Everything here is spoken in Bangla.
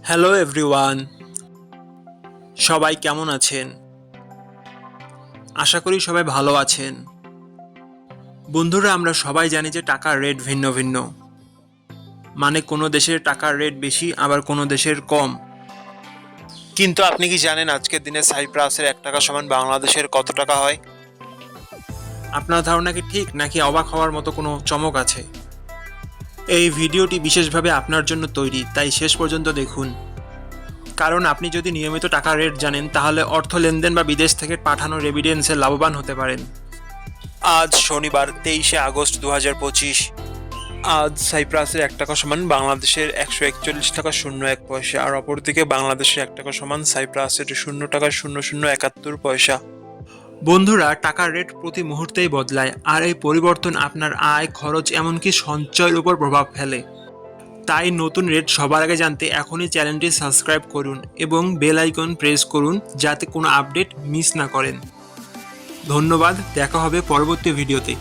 হ্যালো এভরিওয়ান, সবাই কেমন আছেন? আশা করি সবাই ভালো আছেন। বন্ধুরা, আমরা সবাই জানি যে টাকার রেট ভিন্ন ভিন্ন। মানে কোনো দেশের টাকার রেট বেশি, আবার কোনো দেশের কম। কিন্তু আপনি কি জানেন আজকের দিনে সাইপ্রাসের 1 টাকা সমান বাংলাদেশের কত টাকা হয়? আপনার ধারণা কি ঠিক, নাকি অবাক হওয়ার মতো কোনো চমক আছে? এই ভিডিওটি বিশেষভাবে আপনার জন্য তৈরি, তাই শেষ পর্যন্ত দেখুন। কারণ আপনি যদি নিয়মিত টাকার রেট জানেন, তাহলে অর্থ লেনদেন বা বিদেশ থেকে পাঠানো রেমিটেন্সে লাভবান হতে পারেন। আজ শনিবার 23শে আগস্ট 2025। আজ সাইপ্রাসের 1 টাকা সমান বাংলাদেশের 141 টাকা 01 পয়সা, আর অপরদিকে বাংলাদেশের 1 টাকা সমান সাইপ্রাসের 0 টাকা 0071 পয়সা। বন্ধুরা, টাকার রেট প্রতি মুহূর্তেই বদলায়, আর এই পরিবর্তন আপনার আয়, খরচ, এমনকি সঞ্চয়ের উপর প্রভাব ফেলে। তাই নতুন রেট সবার আগে জানতে এখনই চ্যানেলটি সাবস্ক্রাইব করুন এবং বেল আইকন প্রেস করুন, যাতে কোনো আপডেট মিস না করেন। ধন্যবাদ, দেখা হবে পরবর্তী ভিডিওতে।